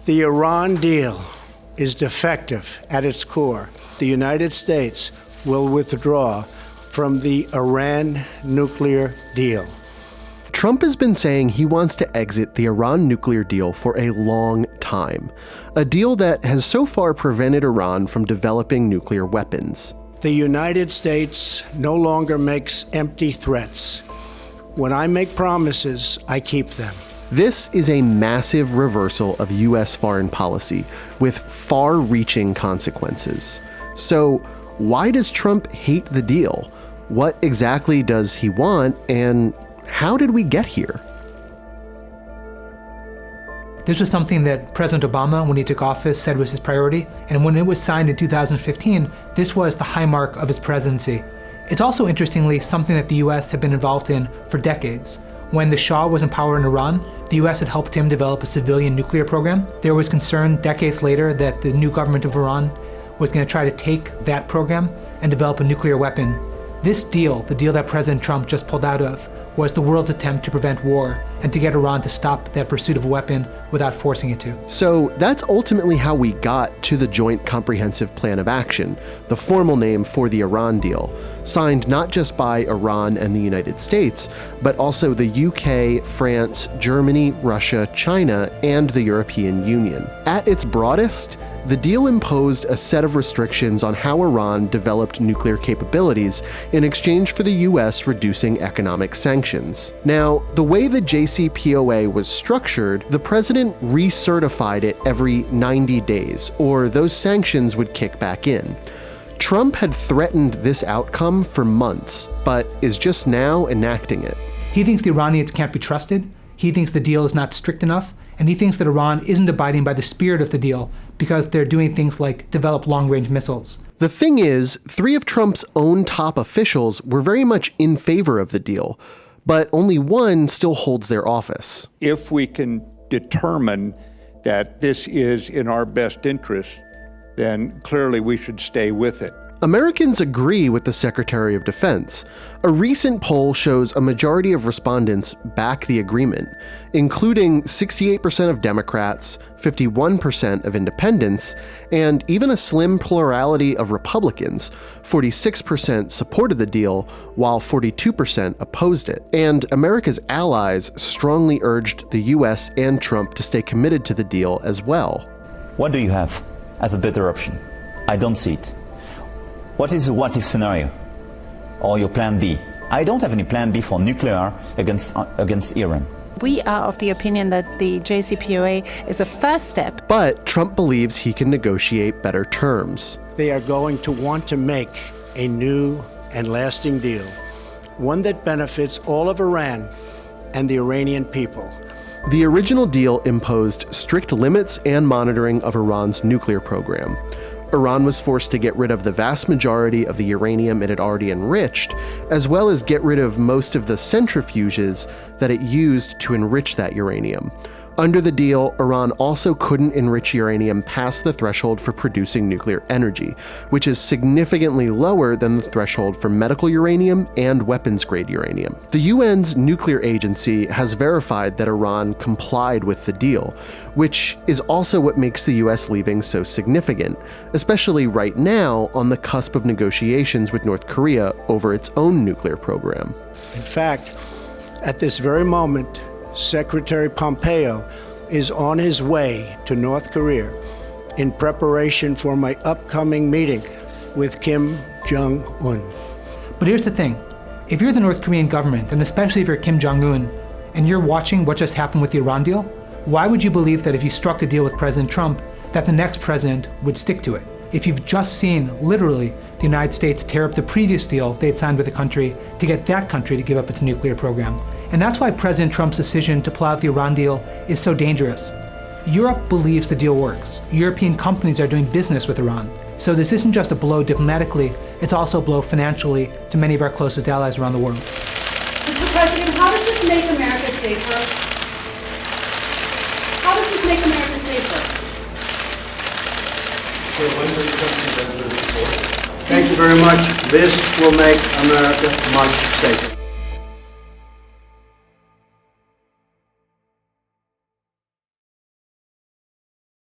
The Iran deal is defective at its core. The United States will withdraw from the Iran nuclear deal. Trump has been saying he wants to exit the Iran nuclear deal for a long time, a deal that has so far prevented Iran from developing nuclear weapons. The United States no longer makes empty threats. When I make promises, I keep them. This is a massive reversal of U.S. foreign policy with far-reaching consequences. So why does Trump hate the deal? What exactly does he want, and how did we get here? This was something that President Obama, when he took office, said was his priority, and when it was signed in 2015, this was the high mark of his presidency. It's also, interestingly, something that the US had been involved in for decades. When the Shah was in power in Iran, the US had helped him develop a civilian nuclear program. There was concern decades later that the new government of Iran was going to try to take that program and develop a nuclear weapon. This deal, the deal that President Trump just pulled out of, was the world's attempt to prevent war and to get Iran to stop that pursuit of a weapon without forcing it to. So that's ultimately how we got to the Joint Comprehensive Plan of Action, the formal name for the Iran deal, signed not just by Iran and the United States, but also the UK, France, Germany, Russia, China, and the European Union. At its broadest, the deal imposed a set of restrictions on how Iran developed nuclear capabilities in exchange for the US reducing economic sanctions. Now, the way the JCPOA was structured, the president recertified it every 90 days, or those sanctions would kick back in. Trump had threatened this outcome for months, but is just now enacting it. He thinks the Iranians can't be trusted, he thinks the deal is not strict enough, and he thinks that Iran isn't abiding by the spirit of the deal because they're doing things like develop long-range missiles. The thing is, 3 of Trump's own top officials were very much in favor of the deal, but only 1 still holds their office. If we can determine that this is in our best interest, then clearly we should stay with it. Americans agree with the Secretary of Defense. A recent poll shows a majority of respondents back the agreement, including 68% of Democrats, 51% of independents, and even a slim plurality of Republicans. 46% supported the deal, while 42% opposed it. And America's allies strongly urged the US and Trump to stay committed to the deal as well. What do you have as a better option? I don't see it. What is the what-if scenario? Or your plan B? I don't have any plan B for nuclear against Iran. We are of the opinion that the JCPOA is a first step. But Trump believes he can negotiate better terms. They are going to want to make a new and lasting deal, one that benefits all of Iran and the Iranian people. The original deal imposed strict limits and monitoring of Iran's nuclear program. Iran was forced to get rid of the vast majority of the uranium it had already enriched, as well as get rid of most of the centrifuges that it used to enrich that uranium. Under the deal, Iran also couldn't enrich uranium past the threshold for producing nuclear energy, which is significantly lower than the threshold for medical uranium and weapons-grade uranium. The UN's nuclear agency has verified that Iran complied with the deal, which is also what makes the US leaving so significant, especially right now on the cusp of negotiations with North Korea over its own nuclear program. In fact, at this very moment, Secretary Pompeo is on his way to North Korea in preparation for my upcoming meeting with Kim Jong-un. But here's the thing. If you're the North Korean government, and especially if you're Kim Jong-un, and you're watching what just happened with the Iran deal, why would you believe that if you struck a deal with President Trump, that the next president would stick to it? If you've just seen, literally, the United States tear up the previous deal they'd signed with the country to get that country to give up its nuclear program. And that's why President Trump's decision to pull out the Iran deal is so dangerous. Europe believes the deal works. European companies are doing business with Iran. So this isn't just a blow diplomatically, it's also a blow financially to many of our closest allies around the world. Mr. President, how does this make America safer? How does this make America safer? Thank you very much. This will make America much safer.